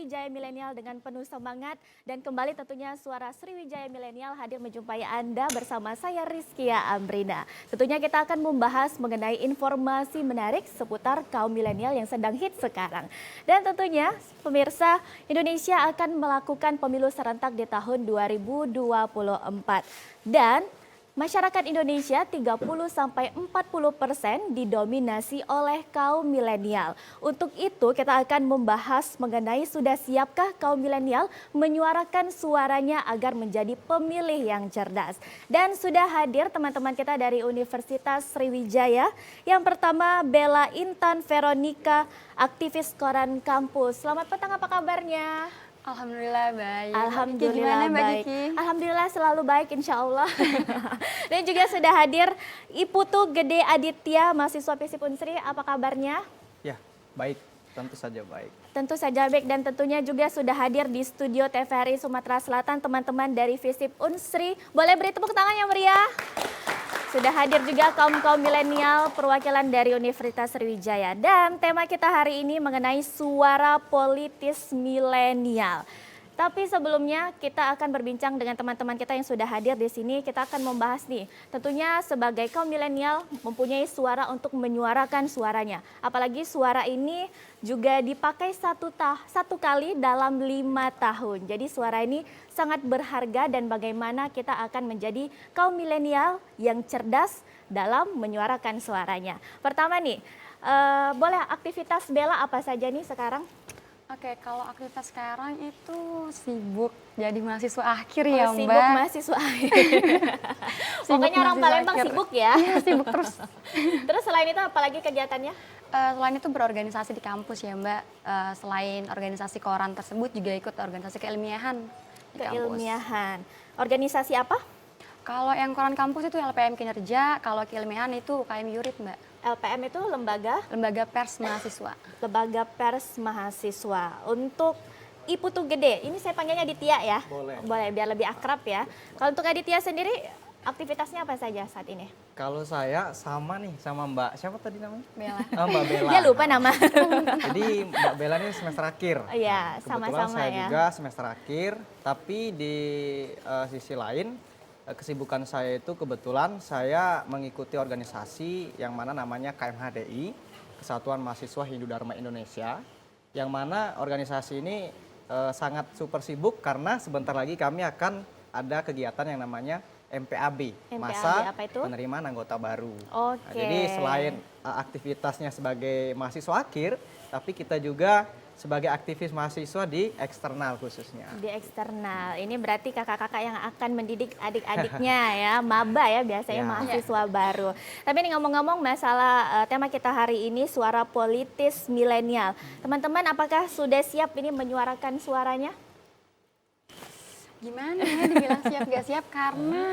Sriwijaya Milenial dengan penuh semangat. Dan kembali tentunya suara Sriwijaya Milenial hadir menjumpai Anda bersama saya Rizkia Amrina. Tentunya kita akan membahas mengenai informasi menarik seputar kaum milenial yang sedang hits sekarang. Dan tentunya pemirsa, Indonesia akan melakukan pemilu serentak di tahun 2024. Dan masyarakat Indonesia 30-40% didominasi oleh kaum milenial. Untuk itu kita akan membahas mengenai sudah siapkah kaum milenial menyuarakan suaranya agar menjadi pemilih yang cerdas. Dan sudah hadir teman-teman kita dari Universitas Sriwijaya. Yang pertama Bella Intan Veronica, aktivis Koran Kampus. Selamat petang, apa kabarnya? Alhamdulillah baik. Alhamdulillah Mbak baik. Kiki? Alhamdulillah selalu baik insya Allah. Dan juga sudah hadir Iputu Gede Aditya, mahasiswa FISIP Unsri. Apa kabarnya? Ya, baik. Tentu saja baik. Tentu saja baik, dan tentunya juga sudah hadir di studio TVRI Sumatera Selatan teman-teman dari FISIP Unsri. Boleh beri tepuk tangan yang meriah? Sudah hadir juga kaum-kaum milenial perwakilan dari Universitas Sriwijaya. Dan tema kita hari ini mengenai suara politis milenial. Tapi sebelumnya kita akan berbincang dengan teman-teman kita yang sudah hadir di sini. Kita akan membahas nih, tentunya sebagai kaum milenial mempunyai suara untuk menyuarakan suaranya. Apalagi suara ini juga dipakai satu kali dalam 5 tahun. Jadi suara ini sangat berharga dan bagaimana kita akan menjadi kaum milenial yang cerdas dalam menyuarakan suaranya. Pertama nih, boleh aktivitas Bella apa saja nih sekarang? Oke, kalau aktivitas sekarang itu sibuk jadi mahasiswa akhir ya Mbak. Sibuk mahasiswa akhir. Pokoknya orang Palembang sibuk ya. Iya, sibuk terus. Terus selain itu apalagi kegiatannya? Selain itu berorganisasi di kampus ya Mbak. Selain organisasi koran tersebut juga ikut organisasi keilmiahan di kampus. Keilmiahan. Organisasi apa? Kalau yang koran kampus itu LPM Kinerja, kalau keilmiahan itu UKM Yurid Mbak. LPM itu Lembaga Pers Mahasiswa. Lembaga Pers Mahasiswa. Untuk Iputu Gede, ini saya panggilnya Aditya ya? Boleh. Boleh, biar lebih akrab ya. Kalau untuk Aditya sendiri, aktivitasnya apa saja saat ini? Kalau saya sama nih sama Mbak, siapa tadi namanya? Bella. Oh, Mbak Bella. Dia lupa nama. Jadi Mbak Bella ini semester akhir. Iya, Kebetulan sama-sama saya ya. juga semester akhir, tapi di sisi lain kesibukan saya itu kebetulan saya mengikuti organisasi yang mana namanya KMHDI, Kesatuan Mahasiswa Hindu Dharma Indonesia, yang mana organisasi ini sangat super sibuk karena sebentar lagi kami akan ada kegiatan yang namanya MPAB, Masa apa itu? Penerimaan Anggota Baru. Oke. Nah, jadi selain aktivitasnya sebagai mahasiswa akhir, tapi kita juga sebagai aktivis mahasiswa di eksternal khususnya. Di eksternal, ini berarti kakak-kakak yang akan mendidik adik-adiknya ya, maba ya biasanya Ya. mahasiswa baru. Tapi ini ngomong-ngomong masalah tema kita hari ini suara politis milenial. Teman-teman apakah sudah siap ini menyuarakan suaranya? Gimana ya dibilang siap gak siap karena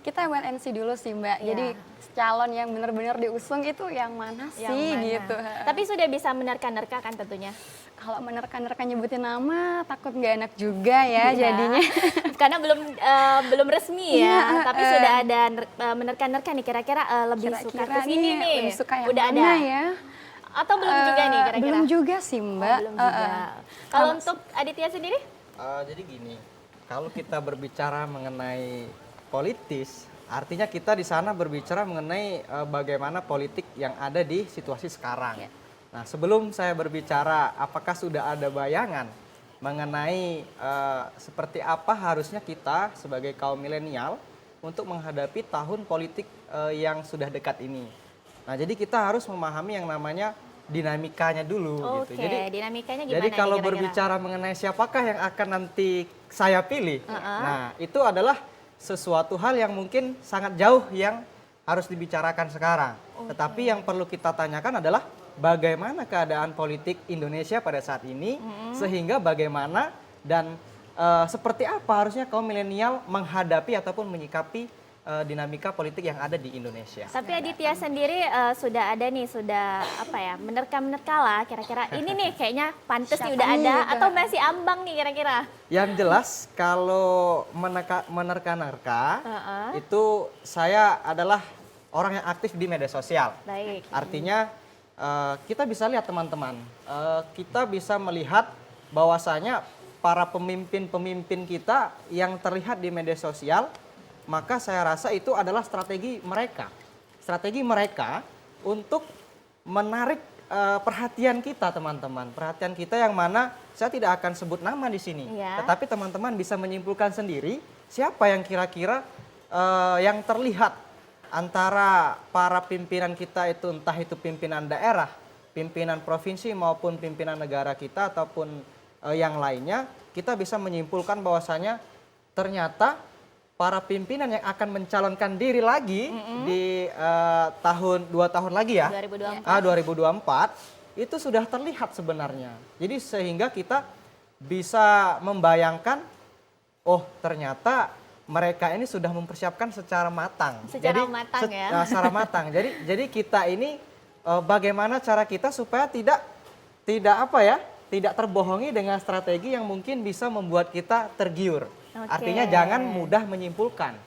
kita wait and see dulu sih Mbak. Iya. Jadi calon yang benar-benar diusung itu yang mana sih Yang mana? gitu. Tapi sudah bisa menerka-nerka kan tentunya? Kalau menerka-nerka nyebutin nama takut nggak enak juga ya Iya. jadinya. Karena belum resmi ya, Iya, tapi sudah ada menerka-nerka nih kira-kira lebih suka Kira-kira ke sini nih. lebih suka yang Udah mana ada ya? atau belum juga nih kira-kira? Belum juga sih Mbak. Belum juga. Kalau Kalau untuk Aditya sendiri? Jadi gini, kalau kita berbicara mengenai politis, artinya kita di sana berbicara mengenai bagaimana politik yang ada di situasi sekarang. Ya. Nah, sebelum saya berbicara, apakah sudah ada bayangan mengenai seperti apa harusnya kita sebagai kaum milenial untuk menghadapi tahun politik yang sudah dekat ini. Nah, jadi kita harus memahami yang namanya dinamikanya dulu Oke, gitu. Jadi dinamikanya gimana jadi nih kalau kira-kira? berbicara mengenai siapakah yang akan nanti saya pilih, nah itu adalah sesuatu hal yang mungkin sangat jauh yang harus dibicarakan sekarang. Tetapi yang perlu kita tanyakan adalah bagaimana keadaan politik Indonesia pada saat ini, sehingga bagaimana dan seperti apa harusnya kaum milenial menghadapi ataupun menyikapi dinamika politik yang ada di Indonesia. Tapi Aditya sendiri sudah ada nih, sudah apa ya, menerka-menerka lah kira-kira ini nih kayaknya pantes nih Siapa udah nih ada gitu? atau masih ambang nih kira-kira? Yang jelas kalau menerka-nerka itu saya adalah orang yang aktif di media sosial. Baik. Artinya kita bisa lihat teman-teman, kita bisa melihat bahwasanya para pemimpin-pemimpin kita yang terlihat di media sosial, maka saya rasa itu adalah strategi mereka. Strategi mereka untuk menarik perhatian kita, teman-teman. Perhatian kita yang mana saya tidak akan sebut nama di sini. Iya. Tetapi teman-teman bisa menyimpulkan sendiri siapa yang kira-kira yang terlihat antara para pimpinan kita itu, entah itu pimpinan daerah, pimpinan provinsi maupun pimpinan negara kita ataupun yang lainnya, kita bisa menyimpulkan bahwasanya ternyata para pimpinan yang akan mencalonkan diri lagi di 2 tahun lagi ya, 2024 itu sudah terlihat sebenarnya. Jadi sehingga kita bisa membayangkan, oh ternyata mereka ini sudah mempersiapkan secara matang. Secara matang ya. Secara matang. Jadi kita ini bagaimana cara kita supaya tidak terbohongi dengan strategi yang mungkin bisa membuat kita tergiur. Oke. Artinya jangan mudah menyimpulkan.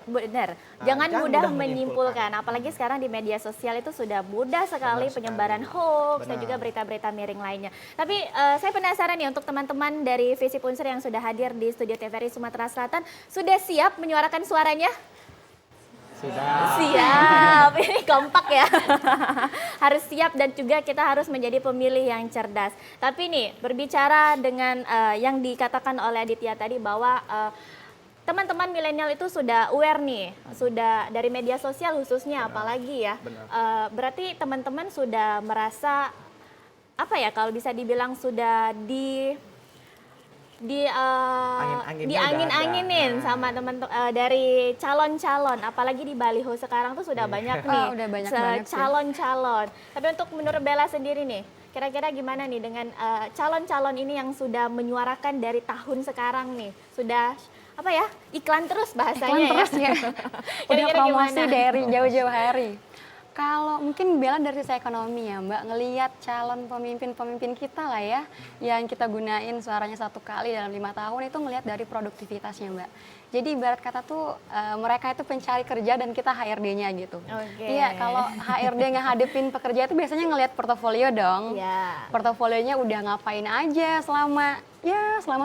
Benar, Nah, jangan mudah mudah menyimpulkan. Apalagi sekarang di media sosial itu sudah mudah sekali Benar penyebaran sekali. hoax dan Benar. juga berita-berita miring lainnya. Tapi saya penasaran nih untuk teman-teman dari Visip Unsur yang sudah hadir di studio TVRI Sumatera Selatan, sudah siap menyuarakan suaranya? Sudah. Siap, ini kompak ya. Harus siap dan juga kita harus menjadi pemilih yang cerdas. Tapi nih berbicara dengan yang dikatakan oleh Aditya tadi bahwa teman-teman milenial itu sudah aware nih, sudah dari media sosial khususnya apalagi ya. Berarti teman-teman sudah merasa apa ya kalau bisa dibilang sudah diangin-anginin sama teman dari calon-calon, apalagi di baliho sekarang tuh sudah banyak nih udah banyak banget sih. calon-calon. Tapi untuk menurut Bella sendiri nih, kira-kira gimana nih dengan calon-calon ini yang sudah menyuarakan dari tahun sekarang nih, sudah apa ya iklan terus bahasanya Iklan terus ya. Udah Kira-kira promosi gimana? dari jauh-jauh hari. Kalau mungkin Bella dari sisi ekonomi ya Mbak, ngelihat calon pemimpin-pemimpin kita lah ya, yang kita gunain suaranya 1 kali dalam 5 tahun itu ngelihat dari produktivitasnya Mbak. Jadi ibarat kata tuh mereka itu pencari kerja dan kita HRD-nya gitu. Oke. Iya, kalau HRD ngehadapin pekerja itu biasanya ngelihat portofolio dong. Iya. Portofolionya udah ngapain aja selama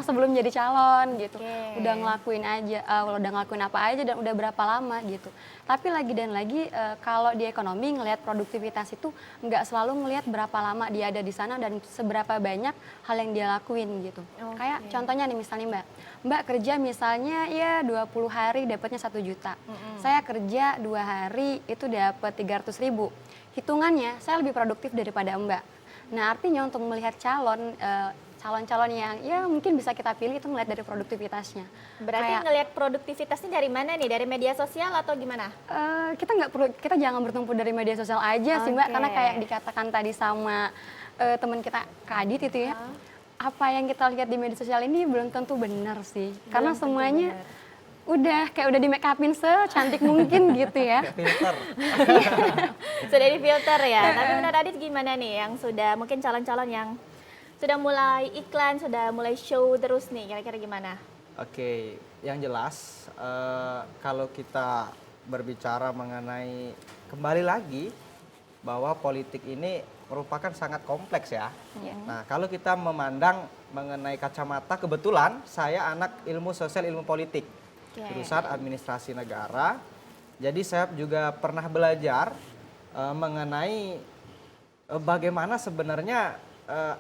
sebelum jadi calon gitu. Oke. Udah ngelakuin apa aja dan udah berapa lama gitu. Tapi lagi dan lagi kalau di ekonomi ngelihat produktivitas itu nggak selalu ngelihat berapa lama dia ada di sana dan seberapa banyak hal yang dia lakuin gitu. Oke. Kayak contohnya nih misalnya Mbak kerja misalnya ya 20 hari dapatnya 1 juta. Saya kerja 2 hari itu dapat 300.000. Hitungannya saya lebih produktif daripada Mbak. Nah, artinya untuk melihat calon-calon yang ya mungkin bisa kita pilih itu ngelihat dari produktivitasnya. Berarti ngelihat produktivitasnya dari mana nih? Dari media sosial atau gimana? Kita jangan bertumpu dari media sosial aja sih Mbak, Oke. karena kayak yang dikatakan tadi sama teman kita Kak Adit itu ya. Apa yang kita lihat di media sosial ini belum tentu benar sih. Karena tentu semuanya benar. udah di make upin secantik mungkin gitu ya. Pinter. Sudah difilter ya. Tapi menurut Adit gimana nih yang sudah mungkin calon-calon yang sudah mulai iklan, sudah mulai show terus nih, kira-kira gimana? Oke, yang jelas kalau kita berbicara mengenai kembali lagi bahwa politik ini merupakan sangat kompleks ya. Nah, kalau kita memandang mengenai kacamata, kebetulan saya anak ilmu sosial, ilmu politik, jurusan administrasi negara. Jadi saya juga pernah belajar mengenai bagaimana sebenarnya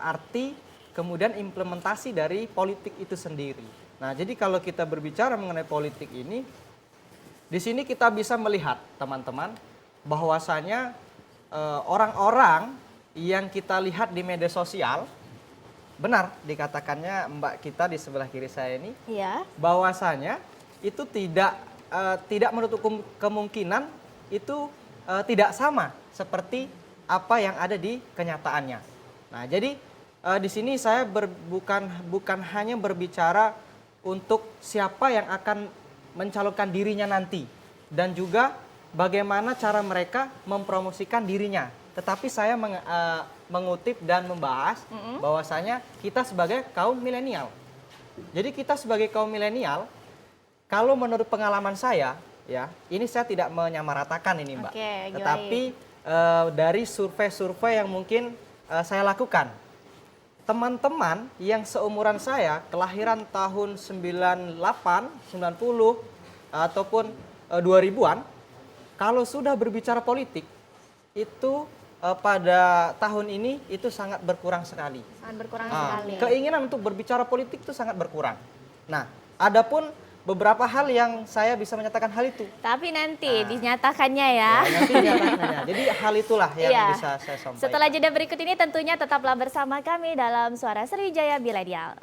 arti kemudian implementasi dari politik itu sendiri. Nah, jadi kalau kita berbicara mengenai politik ini, di sini kita bisa melihat teman-teman bahwasanya orang-orang yang kita lihat di media sosial, benar dikatakannya Mbak kita di sebelah kiri saya ini, Iya. bahwasanya itu tidak menutup kemungkinan itu tidak sama seperti apa yang ada di kenyataannya. Nah, jadi di sini saya bukan hanya berbicara untuk siapa yang akan mencalonkan dirinya nanti dan juga bagaimana cara mereka mempromosikan dirinya. Tetapi saya mengutip dan membahas bahwasanya kita sebagai kaum milenial. Jadi kita sebagai kaum milenial, kalau menurut pengalaman saya, ya, ini saya tidak menyamaratakan ini Mbak. Oke, Tetapi dari survei-survei yang mungkin saya lakukan. teman-teman yang seumuran saya, kelahiran tahun 98, 90, ataupun 2000-an, kalau sudah berbicara politik, itu pada tahun ini itu sangat berkurang sekali. Sangat berkurang sekali. Keinginan untuk berbicara politik itu sangat berkurang. Nah, adapun beberapa hal yang saya bisa menyatakan hal itu. Tapi nanti dinyatakannya ya. Nanti dinyatakannya. Jadi hal itulah yang Iya. bisa saya sampaikan. Setelah jeda berikut ini tentunya tetaplah bersama kami dalam Suara Sriwijaya Milenial.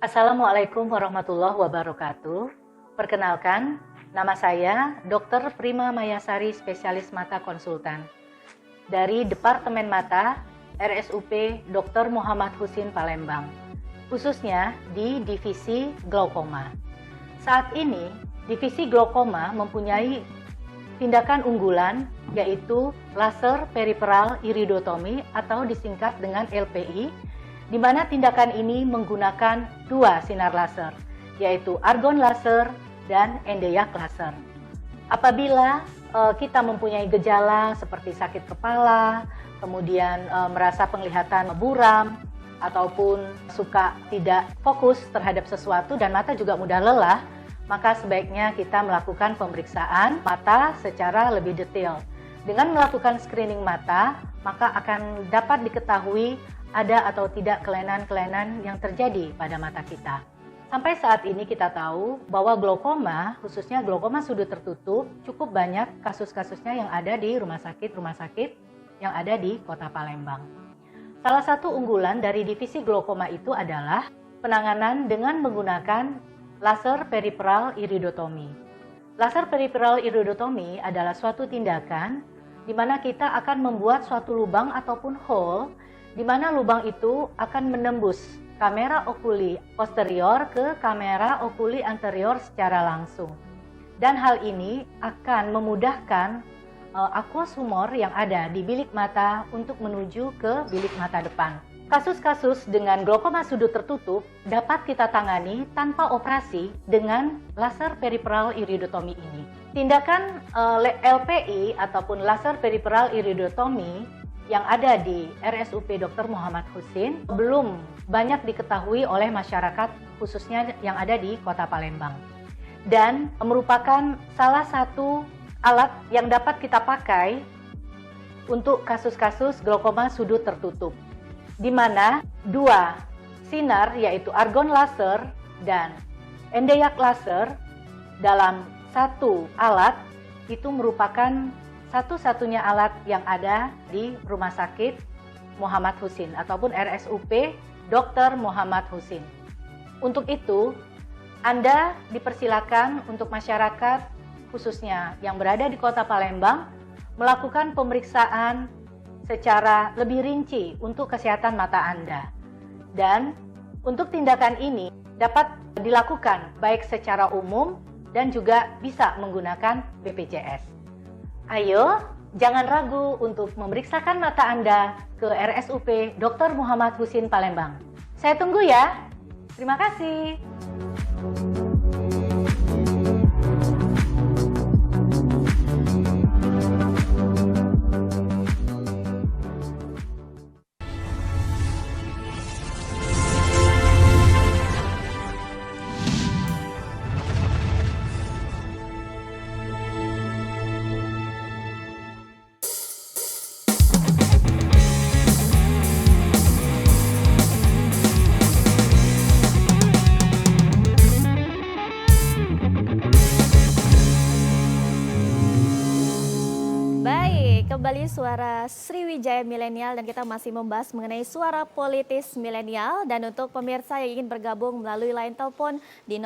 Assalamualaikum warahmatullahi wabarakatuh. Perkenalkan, nama saya Dr. Prima Mayasari, spesialis mata konsultan dari Departemen Mata RSUP Dr. Muhammad Husin Palembang, khususnya di Divisi Glaukoma. Saat ini, Divisi Glaukoma mempunyai tindakan unggulan yaitu laser periferal iridotomi atau disingkat dengan LPI, di mana tindakan ini menggunakan dua sinar laser, yaitu argon laser dan endeyak laser. Apabila kita mempunyai gejala seperti sakit kepala, kemudian merasa penglihatan buram, ataupun suka tidak fokus terhadap sesuatu dan mata juga mudah lelah, maka sebaiknya kita melakukan pemeriksaan mata secara lebih detail. Dengan melakukan screening mata, maka akan dapat diketahui ada atau tidak kelainan-kelainan yang terjadi pada mata kita. Sampai saat ini kita tahu bahwa glaukoma, khususnya glaukoma sudut tertutup, cukup banyak kasus-kasusnya yang ada di rumah sakit yang ada di Kota Palembang. Salah satu unggulan dari divisi glaukoma itu adalah penanganan dengan menggunakan laser periferal iridotomi. Laser periferal iridotomi adalah suatu tindakan di mana kita akan membuat suatu lubang ataupun hole, di mana lubang itu akan menembus kamera okuli posterior ke kamera okuli anterior secara langsung. Dan hal ini akan memudahkan aqueous humor yang ada di bilik mata untuk menuju ke bilik mata depan. Kasus-kasus dengan glaukoma sudut tertutup dapat kita tangani tanpa operasi dengan laser periferal iridotomi ini. Tindakan LPI ataupun laser periferal iridotomi yang ada di RSUP Dr. Muhammad Husin belum banyak diketahui oleh masyarakat, khususnya yang ada di Kota Palembang, dan merupakan salah satu alat yang dapat kita pakai untuk kasus-kasus glaukoma sudut tertutup, di mana dua sinar yaitu argon laser dan endeyak laser dalam satu alat itu merupakan satu-satunya alat yang ada di Rumah Sakit Muhammad Husin ataupun RSUP Dr. Muhammad Husin. Untuk itu, Anda dipersilakan untuk masyarakat khususnya yang berada di Kota Palembang melakukan pemeriksaan secara lebih rinci untuk kesehatan mata Anda. Dan untuk tindakan ini dapat dilakukan baik secara umum dan juga bisa menggunakan BPJS. Ayo, jangan ragu untuk memeriksakan mata Anda ke RSUP Dr. Muhammad Husin Palembang. Saya tunggu ya. Terima kasih. kembali Suara Sriwijaya Milenial dan kita masih membahas mengenai suara politis milenial. Dan untuk pemirsa yang ingin bergabung melalui line telepon di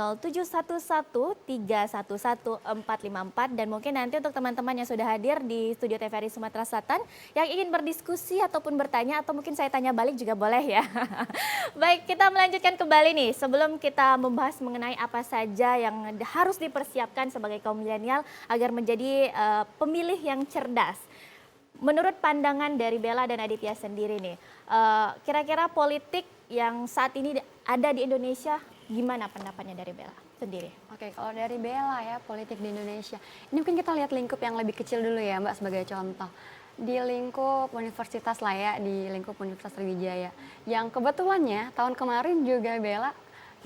0711-311-454. Dan mungkin nanti untuk teman-teman yang sudah hadir di Studio TVRI Sumatera Selatan yang ingin berdiskusi ataupun bertanya atau mungkin saya tanya balik juga boleh ya. Baik, kita melanjutkan kembali nih sebelum kita membahas mengenai apa saja yang harus dipersiapkan sebagai kaum milenial agar menjadi pemilih yang cerdas. Menurut pandangan dari Bella dan Aditya sendiri nih, kira-kira politik yang saat ini ada di Indonesia, gimana pendapatnya dari Bella sendiri? Oke, kalau dari Bella ya, politik di Indonesia. Ini mungkin kita lihat lingkup yang lebih kecil dulu ya Mbak sebagai contoh. Di lingkup universitas lah ya, di lingkup Universitas Sriwijaya. Yang kebetulannya tahun kemarin juga Bella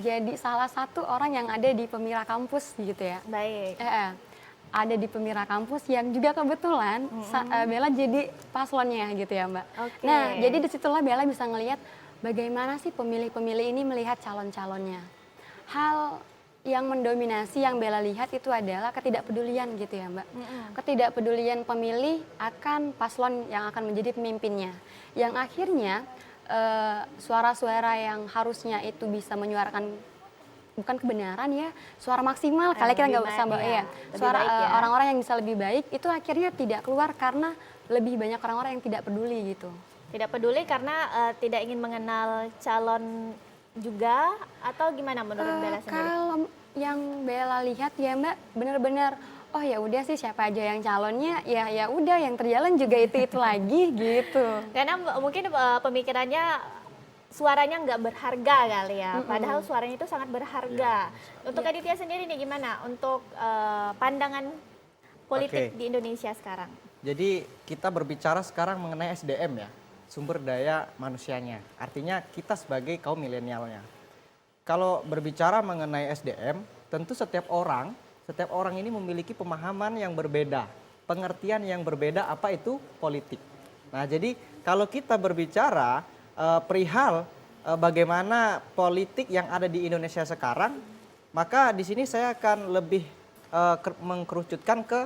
jadi salah satu orang yang ada di Pemira Kampus gitu ya. Baik. Ada di Pemira Kampus yang juga kebetulan Bella jadi paslonnya gitu ya Mbak. Oke. Nah, jadi disitulah Bella bisa ngelihat bagaimana sih pemilih-pemilih ini melihat calon-calonnya. Hal yang mendominasi yang Bella lihat itu adalah ketidakpedulian gitu ya Mbak. Ketidakpedulian pemilih akan paslon yang akan menjadi pemimpinnya. Yang akhirnya suara-suara yang harusnya itu bisa menyuarakan bukan kebenaran ya, suara maksimal kali kita nggak usah Mbak ya. Suara orang-orang yang bisa lebih baik itu akhirnya tidak keluar karena lebih banyak orang-orang yang tidak peduli gitu. Tidak peduli karena tidak ingin mengenal calon juga atau gimana menurut Bella sendiri? Kalau yang Bella lihat ya Mbak, benar-benar oh ya udah sih siapa aja yang calonnya ya udah yang terjalan juga itu lagi gitu. Karena mungkin pemikirannya suaranya nggak berharga kali ya, padahal suaranya itu sangat berharga. Untuk Aditya sendiri nih gimana untuk pandangan politik di Indonesia sekarang? Jadi kita berbicara sekarang mengenai SDM ya, sumber daya manusianya. Artinya kita sebagai kaum milenialnya. Kalau berbicara mengenai SDM, tentu setiap orang ini memiliki pemahaman yang berbeda, pengertian yang berbeda apa itu politik. Nah, jadi kalau kita berbicara perihal bagaimana politik yang ada di Indonesia sekarang, maka di sini saya akan lebih mengkerucutkan ke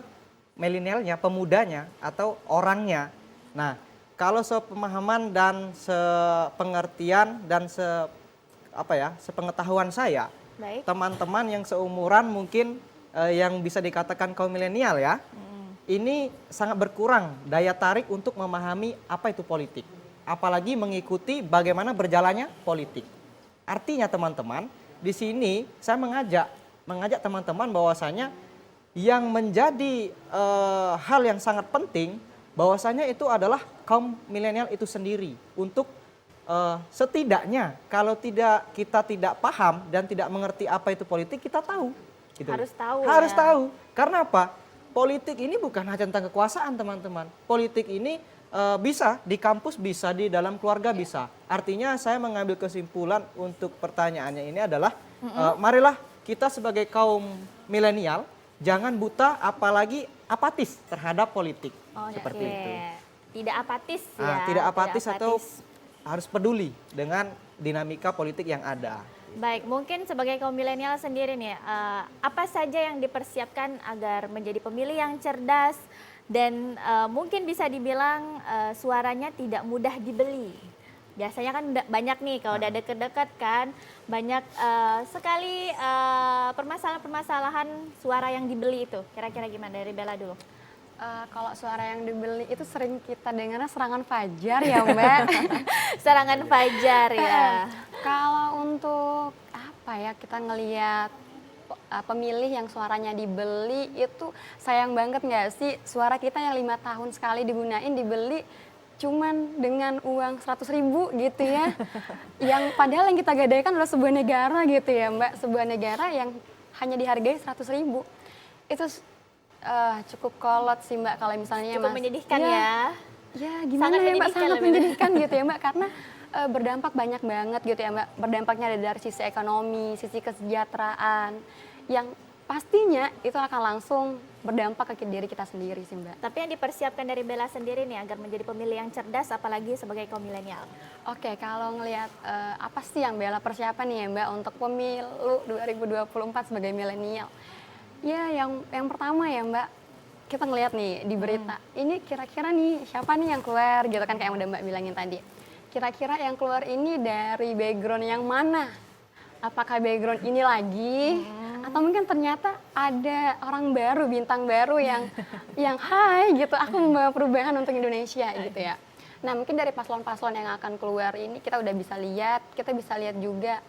milenialnya, pemudanya atau orangnya. Nah, kalau sepemahaman dan sepengertian dan sepengetahuan saya, teman-teman yang seumuran mungkin yang bisa dikatakan kaum milenial ya, ini sangat berkurang daya tarik untuk memahami apa itu politik. Apalagi mengikuti bagaimana berjalannya politik. Artinya teman-teman, di sini saya mengajak teman-teman bahwasanya yang menjadi hal yang sangat penting bahwasanya itu adalah kaum milenial itu sendiri untuk setidaknya kalau kita tidak paham dan tidak mengerti apa itu politik, kita tahu. Gitu. Harus tahu. Harus tahu. Karena apa? Politik ini bukan hanya tentang kekuasaan teman-teman. Politik ini bisa di kampus, bisa di dalam keluarga, bisa. Artinya saya mengambil kesimpulan untuk pertanyaannya ini adalah marilah kita sebagai kaum milenial jangan buta apalagi apatis terhadap politik. Seperti itu. Tidak apatis ya. Tidak apatis atau harus peduli dengan dinamika politik yang ada. Baik, mungkin sebagai kaum milenial sendiri nih, apa saja yang dipersiapkan agar menjadi pemilih yang cerdas dan mungkin bisa dibilang suaranya tidak mudah dibeli. Biasanya kan banyak nih kalau udah deket-deket kan, banyak sekali permasalahan-permasalahan suara yang dibeli itu. Kira-kira gimana dari Bella dulu? Kalau suara yang dibeli itu sering kita dengarnya serangan fajar ya Mbak. Serangan fajar ya. Kalau untuk apa ya kita ngelihat pemilih yang suaranya dibeli itu sayang banget nggak sih suara kita yang 5 tahun sekali digunain dibeli cuman dengan uang 100.000 gitu ya. Yang padahal yang kita gadaikan adalah sebuah negara gitu ya Mbak, sebuah negara yang hanya dihargai 100.000. Itu cukup kolot sih Mbak kalau misalnya cukup menyedihkan ya. Ya gimana ya Mbak, sangat menyedihkan gitu ya Mbak karena berdampak banyak banget gitu ya Mbak. Berdampaknya ada dari sisi ekonomi, sisi kesejahteraan yang pastinya itu akan langsung berdampak ke diri kita sendiri sih Mbak. Tapi yang dipersiapkan dari Bella sendiri nih agar menjadi pemilih yang cerdas apalagi sebagai kaum milenial. Oke, kalau ngelihat apa sih yang Bella persiapan nih ya Mbak untuk pemilu 2024 sebagai milenial. Ya yang pertama ya Mbak, kita ngelihat nih di berita, ini kira-kira nih siapa nih yang keluar gitu kan, kayak yang udah Mbak bilangin tadi. Kira-kira yang keluar ini dari background yang mana? Apakah background ini lagi? Atau mungkin ternyata ada orang baru, bintang baru yang hai gitu, aku membawa perubahan untuk Indonesia gitu ya. Nah mungkin dari paslon-paslon yang akan keluar ini kita udah bisa lihat, kita bisa lihat juga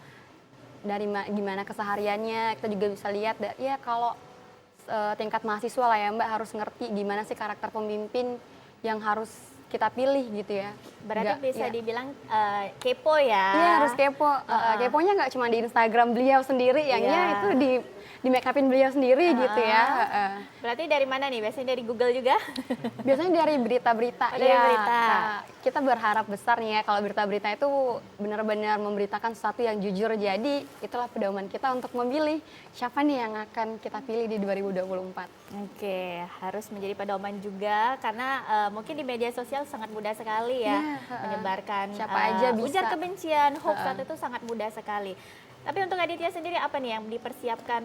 dari gimana kesehariannya, kita juga bisa lihat ya kalau tingkat mahasiswa lah ya Mbak harus ngerti gimana sih karakter pemimpin yang harus kita pilih gitu ya. Berarti bisa dibilang kepo ya? Iya harus kepo. Keponya nggak cuma di Instagram beliau sendiri, yang itu di make upin beliau sendiri gitu ya. Berarti dari mana nih? Biasanya dari Google juga? Biasanya dari berita-berita. Dari berita. Kita berharap besar nih ya kalau berita-berita itu benar-benar memberitakan sesuatu yang jujur. Jadi itulah pedoman kita untuk memilih siapa nih yang akan kita pilih di 2024. Oke, harus menjadi pedoman juga karena mungkin di media sosial sangat mudah sekali ya menyebarkan siapa aja bisa. ujar kebencian, hoax itu sangat mudah sekali. Tapi untuk Aditya sendiri apa nih yang dipersiapkan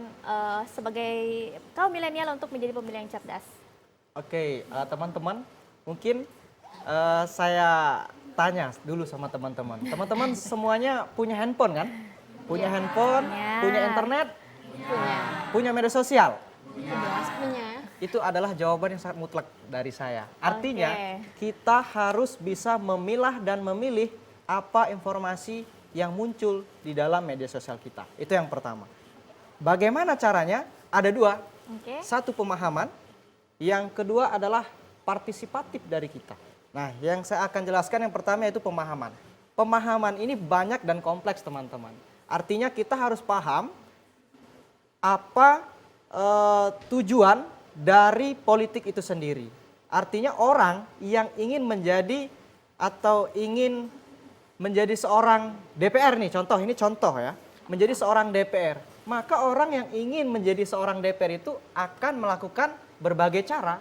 sebagai kaum milenial untuk menjadi pemilih yang cerdas? Oke, teman-teman, mungkin saya tanya dulu sama teman-teman. Teman-teman semuanya punya handphone kan? Punya handphone, punya internet, punya media sosial. Punya. Itu adalah jawaban yang sangat mutlak dari saya. Artinya kita harus bisa memilah dan memilih apa informasi yang muncul di dalam media sosial kita. Itu yang pertama. Bagaimana caranya? Ada dua. Satu pemahaman, yang kedua adalah partisipatif dari kita. Nah, yang saya akan jelaskan yang pertama yaitu pemahaman. Pemahaman ini banyak dan kompleks teman-teman. Artinya kita harus paham apa tujuan dari politik itu sendiri. Artinya orang yang ingin menjadi atau ingin menjadi seorang DPR nih, ini contoh ya, menjadi seorang DPR. Maka orang yang ingin menjadi seorang DPR itu akan melakukan berbagai cara.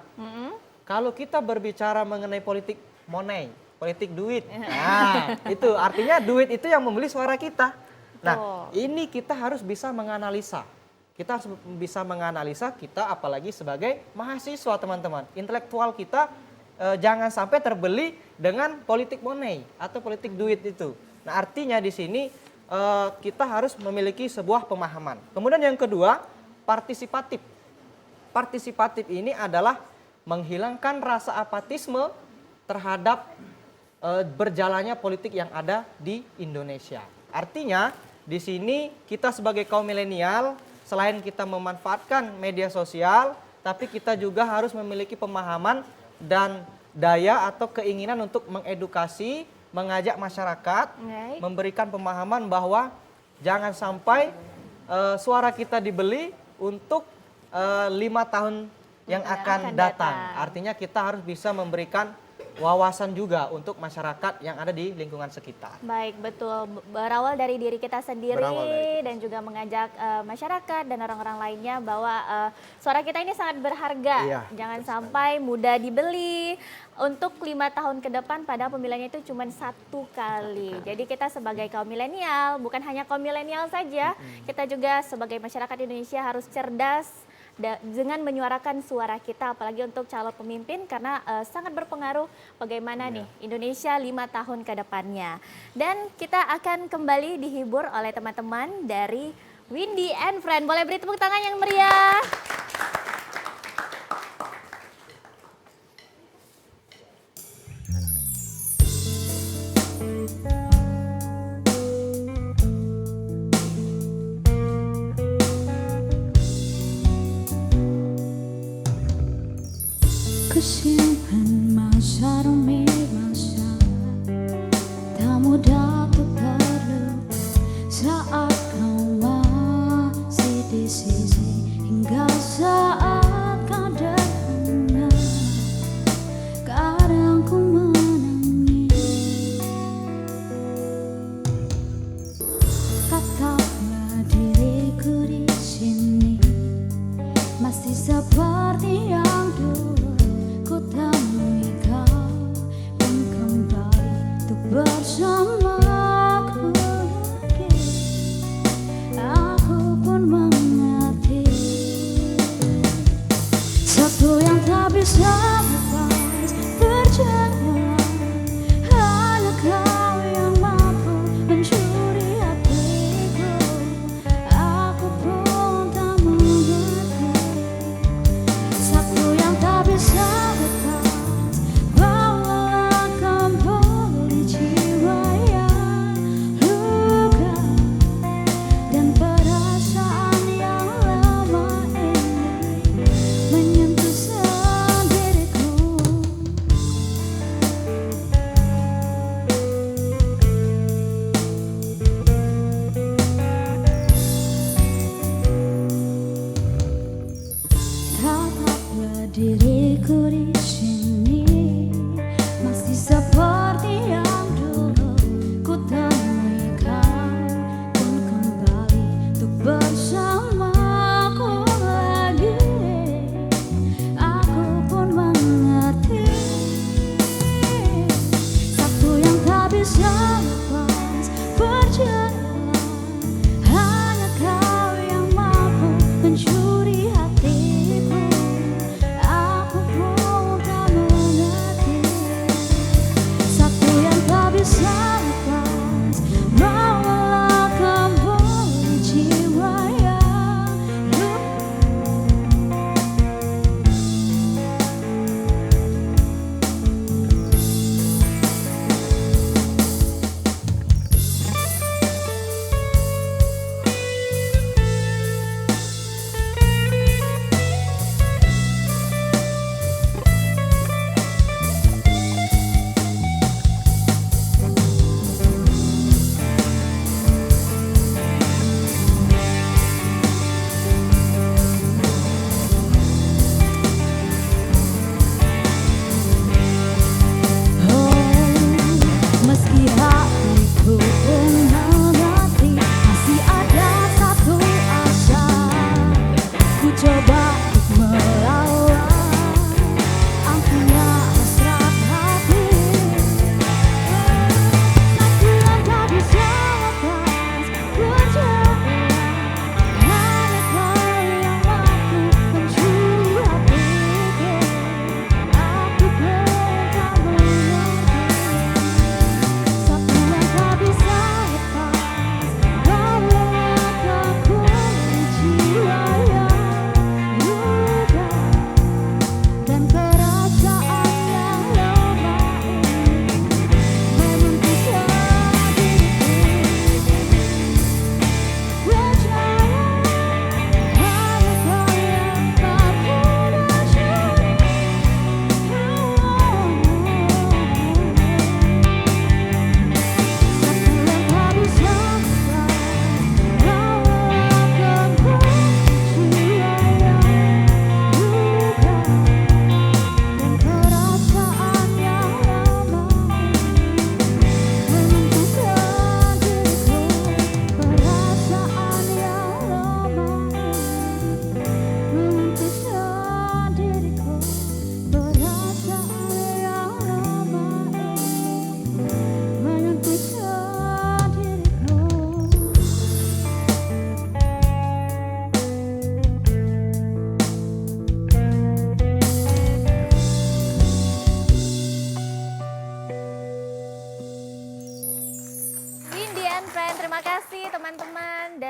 Kalau kita berbicara mengenai politik money, politik duit, nah itu artinya duit itu yang membeli suara kita. Nah ini kita harus bisa menganalisa. Kita harus bisa menganalisa kita apalagi sebagai mahasiswa teman-teman. Intelektual kita jangan sampai terbeli dengan politik money atau politik duit itu. Nah artinya di sini kita harus memiliki sebuah pemahaman. Kemudian yang kedua, partisipatif. Partisipatif ini adalah menghilangkan rasa apatisme terhadap berjalannya politik yang ada di Indonesia. Artinya di sini kita sebagai kaum milenial selain kita memanfaatkan media sosial, tapi kita juga harus memiliki pemahaman dan daya atau keinginan untuk mengedukasi, mengajak masyarakat, memberikan pemahaman bahwa jangan sampai suara kita dibeli untuk 5 tahun yang akan datang. Artinya kita harus bisa memberikan wawasan juga untuk masyarakat yang ada di lingkungan sekitar. Baik, betul. Berawal dari diri kita sendiri dan juga mengajak masyarakat dan orang-orang lainnya bahwa suara kita ini sangat berharga. Jangan sampai mudah dibeli. Untuk 5 tahun ke depan pada pemilihannya itu cuma 1 kali. Jadi kita sebagai kaum milenial, bukan hanya kaum milenial saja, kita juga sebagai masyarakat Indonesia harus cerdas dengan menyuarakan suara kita, apalagi untuk calon pemimpin karena sangat berpengaruh bagaimana nih Indonesia 5 tahun ke depannya. Dan kita akan kembali dihibur oleh teman-teman dari Windy and Friend. Boleh beri tepuk tangan yang meriah. Kusimpan masa demi masa, tak mudah untuk terlupa saat kau masih di sisi, hingga saat kau datang. Kadang ku menangis, tetaplah diriku di sini, masih seperti yang dulu. Ku temui kau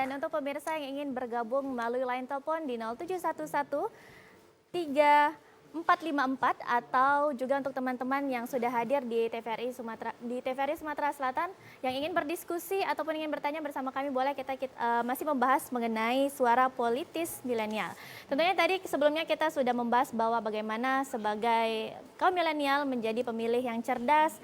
Dan untuk pemirsa yang ingin bergabung melalui line telepon di 0711 3454 atau juga untuk teman-teman yang sudah hadir di TVRI Sumatera Selatan yang ingin berdiskusi ataupun ingin bertanya bersama kami, boleh kita masih membahas mengenai suara politis milenial. Tentunya tadi sebelumnya kita sudah membahas bahwa bagaimana sebagai kaum milenial menjadi pemilih yang cerdas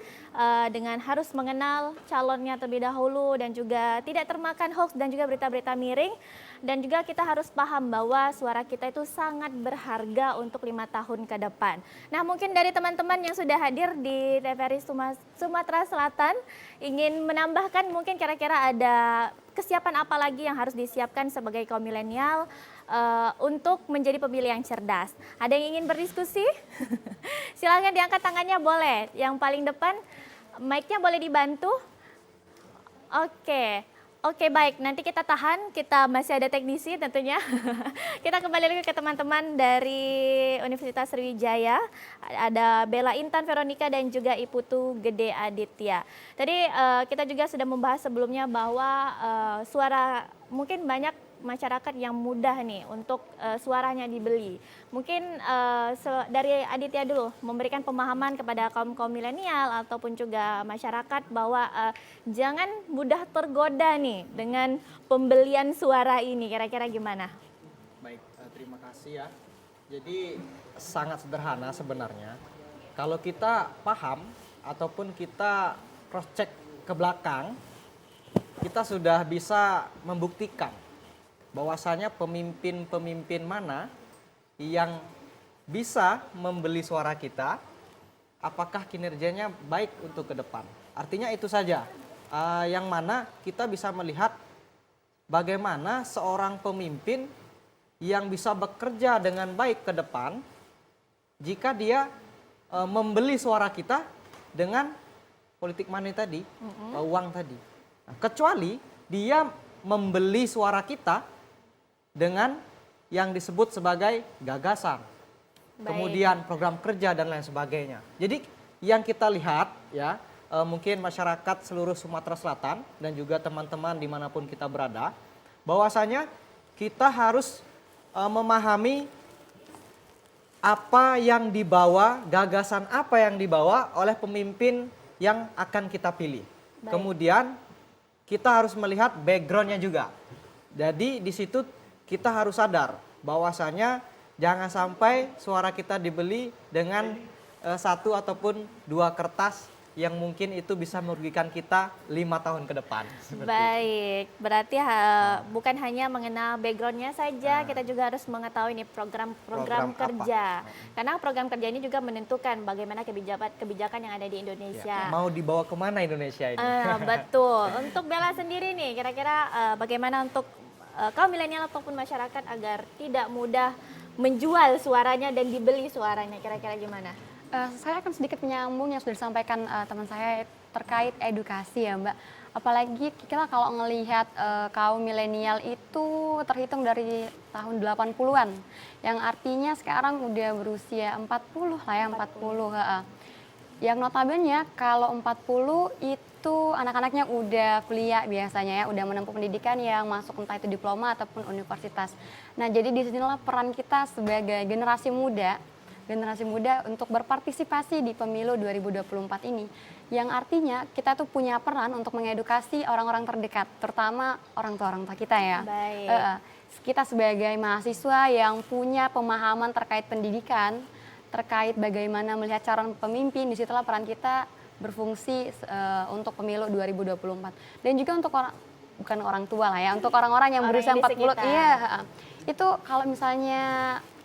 dengan harus mengenal calonnya terlebih dahulu dan juga tidak termakan hoax dan juga berita-berita miring. Dan juga kita harus paham bahwa suara kita itu sangat berharga untuk 5 tahun ke depan. Nah, mungkin dari teman-teman yang sudah hadir di TVRI Sumatera Selatan ingin menambahkan mungkin kira-kira ada kesiapan apa lagi yang harus disiapkan sebagai kaum milenial untuk menjadi pemilih yang cerdas. Ada yang ingin berdiskusi? Silahkan diangkat tangannya, boleh. Yang paling depan mic-nya boleh dibantu. Oke, baik. Nanti kita tahan, kita masih ada teknisi tentunya. Kita kembali lagi ke teman-teman dari Universitas Sriwijaya. Ada Bella Intan Veronica dan juga Iputu Gede Aditya. Tadi kita juga sudah membahas sebelumnya bahwa suara mungkin banyak masyarakat yang mudah nih untuk suaranya dibeli. Mungkin dari Aditya dulu memberikan pemahaman kepada kaum milenial ataupun juga masyarakat bahwa jangan mudah tergoda nih dengan pembelian suara ini. Kira-kira gimana? Baik, terima kasih ya. Jadi sangat sederhana sebenarnya. Kalau kita paham ataupun kita cross check ke belakang, kita sudah bisa membuktikan bahwasanya pemimpin-pemimpin mana yang bisa membeli suara kita, apakah kinerjanya baik untuk ke depan. Artinya itu saja, yang mana kita bisa melihat bagaimana seorang pemimpin yang bisa bekerja dengan baik ke depan jika dia membeli suara kita dengan politik money tadi, uang tadi. Nah, kecuali dia membeli suara kita dengan yang disebut sebagai gagasan, kemudian program kerja dan lain sebagainya. Jadi yang kita lihat ya, mungkin masyarakat seluruh Sumatera Selatan dan juga teman-teman dimanapun kita berada, bahwasanya kita harus memahami apa yang dibawa, gagasan apa yang dibawa oleh pemimpin yang akan kita pilih. Baik. Kemudian kita harus melihat backgroundnya juga. Jadi di situ kita harus sadar bahwasanya jangan sampai suara kita dibeli dengan satu ataupun dua kertas yang mungkin itu bisa merugikan kita 5 tahun ke depan. Baik, berarti bukan hanya mengenal backgroundnya saja, kita juga harus mengetahui nih program kerja. Karena program kerja ini juga menentukan bagaimana kebijakan yang ada di Indonesia. Ya, mau dibawa kemana Indonesia ini? Betul. Untuk Bella sendiri nih, kira-kira bagaimana untuk kaum milenial ataupun masyarakat agar tidak mudah menjual suaranya dan dibeli suaranya, kira-kira gimana? Saya akan sedikit menyambung yang sudah disampaikan teman saya terkait edukasi ya Mbak. Apalagi kita kalau ngelihat kaum milenial itu terhitung dari tahun 80-an. Yang artinya sekarang udah berusia 40 lah ya, 40. Yang notabene kalau 40 itu anak-anaknya udah kuliah biasanya ya, udah menempuh pendidikan yang masuk entah itu diploma ataupun universitas. Nah jadi disinilah peran kita sebagai generasi muda untuk berpartisipasi di pemilu 2024 ini. Yang artinya kita tuh punya peran untuk mengedukasi orang-orang terdekat, terutama orang tua kita ya. Baik. Kita sebagai mahasiswa yang punya pemahaman terkait pendidikan, terkait bagaimana melihat calon pemimpin, disitulah peran kita berfungsi untuk pemilu 2024. Dan juga untuk bukan orang tua lah ya, untuk orang-orang yang berusia 40. Iya, itu kalau misalnya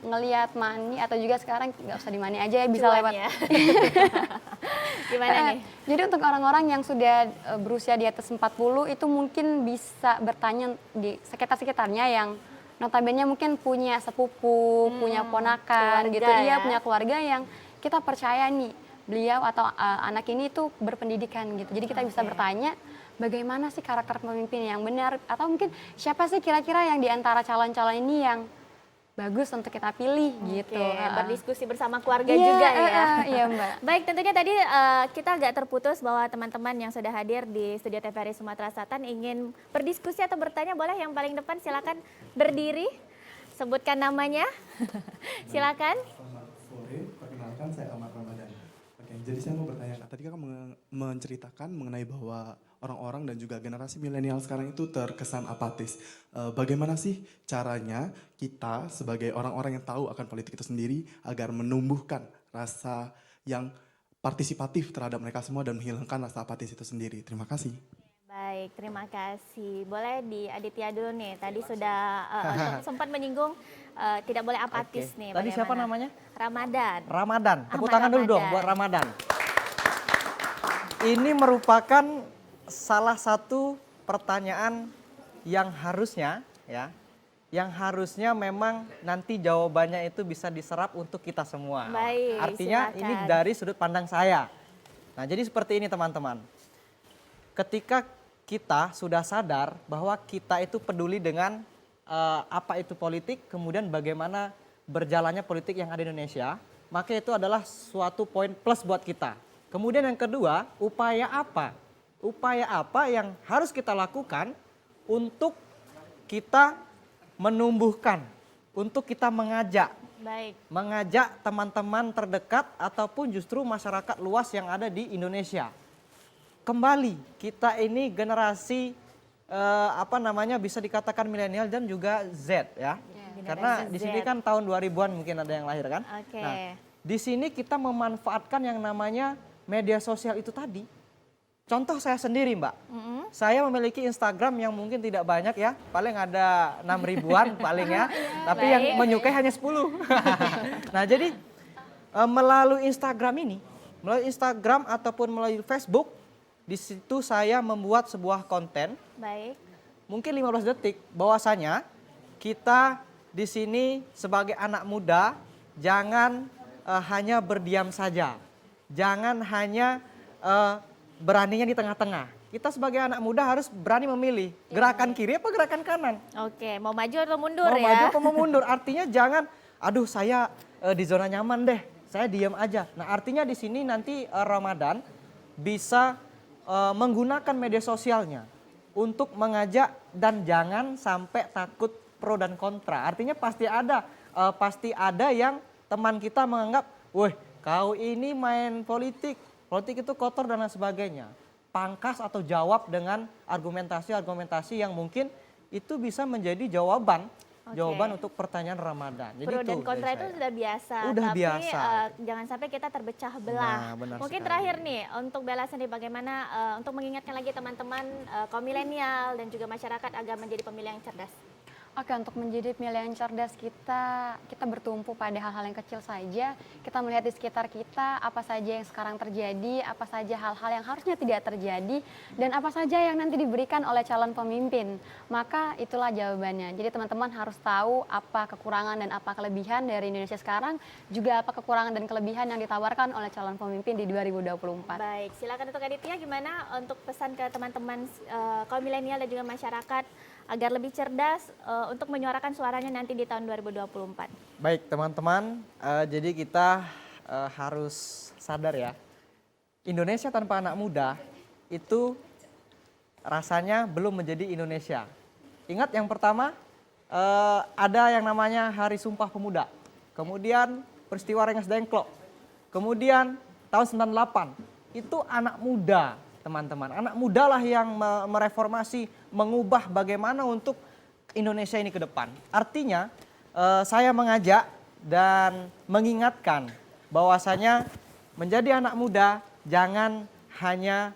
ngelihat mani atau juga sekarang nggak usah di mani aja ya, bisa Cuan lewat. Ya. Gimana nih? Jadi untuk orang-orang yang sudah berusia di atas 40 itu mungkin bisa bertanya di sekitar-sekitarnya yang notabene mungkin punya sepupu, punya ponakan keluarga gitu. Iya, ya. punya keluarga yang kita percaya nih beliau atau anak ini tuh berpendidikan gitu. Jadi kita bisa bertanya bagaimana sih karakter pemimpin yang benar, atau mungkin siapa sih kira-kira yang di antara calon-calon ini yang bagus untuk kita pilih gitu. Berdiskusi bersama keluarga Iya, juga ya. Iya Mbak. Baik, tentunya tadi kita agak terputus bahwa teman-teman yang sudah hadir di studio TVRI Sumatera Selatan ingin berdiskusi atau bertanya, boleh yang paling depan silakan berdiri, sebutkan namanya. Silakan. Selamat sore, perkenalkan saya Ahmad Ramadan. Oke, jadi saya mau bertanya, tadi kan menceritakan mengenai bahwa orang-orang dan juga generasi milenial sekarang itu terkesan apatis. Bagaimana sih caranya kita sebagai orang-orang yang tahu akan politik itu sendiri agar menumbuhkan rasa yang partisipatif terhadap mereka semua dan menghilangkan rasa apatis itu sendiri? Terima kasih. Baik, terima kasih. Boleh di Aditya dulu nih. Tadi sudah sempat menyinggung tidak boleh apatis nih. Tadi siapa bagaimana? namanya? Ramadan. Ramadan. Tepuk Ahmad tangan dulu dong Ramadan. buat Ramadan. Ini merupakan salah satu pertanyaan yang harusnya memang nanti jawabannya itu bisa diserap untuk kita semua. Baik, Artinya silakan. ini dari sudut pandang saya. Nah, jadi seperti ini teman-teman. Ketika kita sudah sadar bahwa kita itu peduli dengan apa itu politik, kemudian bagaimana berjalannya politik yang ada di Indonesia, maka itu adalah suatu poin plus buat kita. Kemudian yang kedua, upaya apa? Upaya apa yang harus kita lakukan untuk kita menumbuhkan, untuk kita mengajak Baik. teman-teman terdekat ataupun justru masyarakat luas yang ada di Indonesia. Kembali kita ini generasi bisa dikatakan milenial dan juga Z ya. Karena Generasi di Z. sini kan tahun 2000-an mungkin ada yang lahir kan. Oke. Nah, di sini kita memanfaatkan yang namanya media sosial itu tadi. Contoh saya sendiri Mbak, saya memiliki Instagram yang mungkin tidak banyak ya, paling ada 6 ribuan paling ya, tapi yang Baik. menyukai hanya 10. Nah jadi melalui Instagram ataupun melalui Facebook, di situ saya membuat sebuah konten, Baik. mungkin 15 detik, bahwasanya kita di sini sebagai anak muda jangan hanya berdiam saja, jangan hanya beraninya di tengah-tengah. Kita sebagai anak muda harus berani memilih gerakan kiri apa gerakan kanan. Oke, mau maju atau mundur Mau ya? maju atau mau mundur. Artinya jangan, aduh saya di zona nyaman deh, saya diam aja. Nah artinya di sini nanti Ramadan bisa menggunakan media sosialnya untuk mengajak dan jangan sampai takut pro dan kontra. Artinya pasti ada yang teman kita menganggap, weh kau ini main politik itu kotor dan lain sebagainya. Pangkas atau jawab dengan argumentasi-argumentasi yang mungkin itu bisa menjadi jawaban untuk pertanyaan Ramadan. Jadi Pro itu dan kontra dari itu saya. sudah biasa, Udah tapi biasa. Jangan sampai kita terpecah belah. Nah, benar Mungkin sekali. terakhir nih untuk Bella sendiri bagaimana untuk mengingatkan lagi teman-teman kaum milenial dan juga masyarakat agar menjadi pemilih yang cerdas. Oke, untuk menjadi pemilih yang cerdas kita bertumpu pada hal-hal yang kecil saja. Kita melihat di sekitar kita apa saja yang sekarang terjadi, apa saja hal-hal yang harusnya tidak terjadi, dan apa saja yang nanti diberikan oleh calon pemimpin. Maka itulah jawabannya. Jadi teman-teman harus tahu apa kekurangan dan apa kelebihan dari Indonesia sekarang, juga apa kekurangan dan kelebihan yang ditawarkan oleh calon pemimpin di 2024. Baik, silakan untuk Aditya gimana untuk pesan ke teman-teman kaum milenial dan juga masyarakat agar lebih cerdas untuk menyuarakan suaranya nanti di tahun 2024. Baik teman-teman, jadi kita harus sadar ya, Indonesia tanpa anak muda itu rasanya belum menjadi Indonesia. Ingat yang pertama, ada yang namanya Hari Sumpah Pemuda, kemudian peristiwa Rengas Dengklok, kemudian tahun 98, itu anak muda teman-teman. Anak muda lah yang mereformasi, mengubah bagaimana untuk Indonesia ini ke depan. Artinya saya mengajak dan mengingatkan bahwasanya menjadi anak muda jangan hanya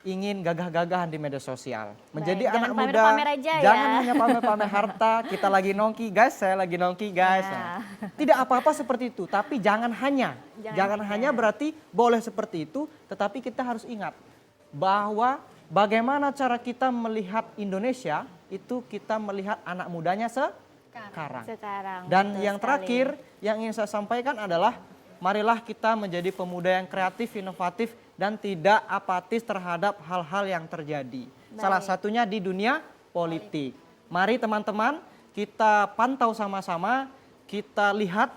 ingin gagah-gagahan di media sosial. Menjadi Baik, anak jangan muda pamer-pamer aja ya. jangan hanya pamer-pamer harta, kita lagi nongki guys, saya lagi nongki guys. Ya. Nah, tidak apa-apa seperti itu, tapi jangan hanya berarti boleh seperti itu, tetapi kita harus ingat bahwa bagaimana cara kita melihat Indonesia itu kita melihat anak mudanya sekarang. Dan betul yang sekali. terakhir yang ingin saya sampaikan adalah marilah kita menjadi pemuda yang kreatif, inovatif dan tidak apatis terhadap hal-hal yang terjadi. Salah satunya di dunia politik. Mari teman-teman kita pantau sama-sama kita lihat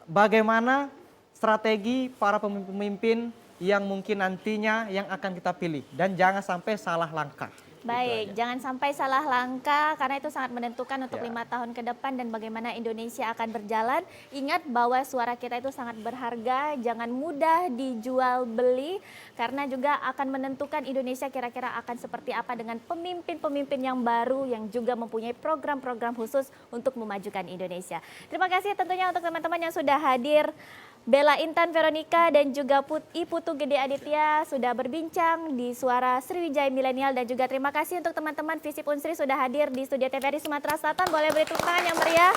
bagaimana strategi para pemimpin yang mungkin nantinya yang akan kita pilih. Dan jangan sampai salah langkah. Baik, jangan sampai salah langkah karena itu sangat menentukan untuk 5 tahun ke depan dan bagaimana Indonesia akan berjalan. Ingat bahwa suara kita itu sangat berharga, jangan mudah dijual beli karena juga akan menentukan Indonesia kira-kira akan seperti apa dengan pemimpin-pemimpin yang baru yang juga mempunyai program-program khusus untuk memajukan Indonesia. Terima kasih tentunya untuk teman-teman yang sudah hadir. Bella Intan Veronica dan juga Putu Gede Aditya sudah berbincang di Suara Sriwijaya Milenial dan juga terima kasih untuk teman-teman Visip Unsri sudah hadir di studio TVRI Sumatera Selatan. Boleh beri tepuk tangan yang meriah.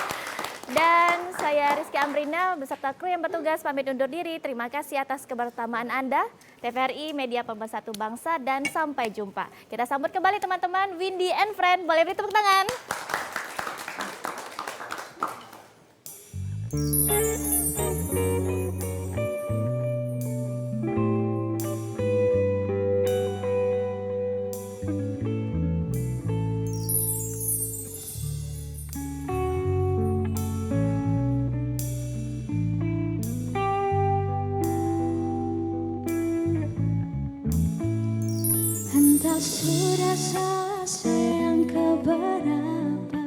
Dan saya Rizky Amrina beserta kru yang bertugas pamit undur diri. Terima kasih atas kebersamaan Anda. TVRI Media Pemersatu Bangsa dan sampai jumpa. Kita sambut kembali teman-teman Windy and Friend. Boleh beri tepuk tangan. Entah sudah selesai yang keberapa,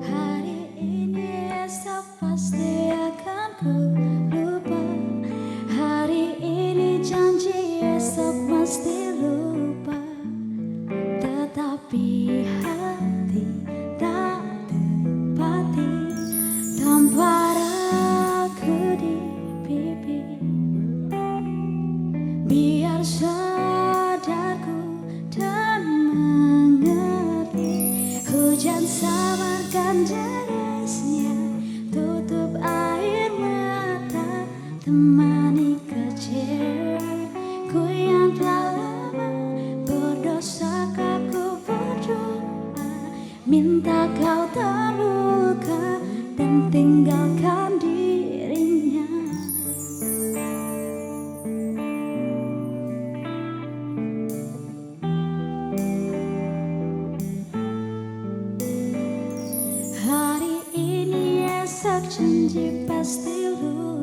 hari ini esok pasti akan ku lupa. Hari ini janji esok pasti lupa. Tetapi hati tak tepati tanpa ragu di pipi. Biar sadarku dan mengerti, hujan samarkan derasnya, tutup air mata, temani kecewaku yang telah lama berdosa. Aku berdoa, minta kau terluka dan tinggalkan dirinya. Hari ini esok janji pasti lupa.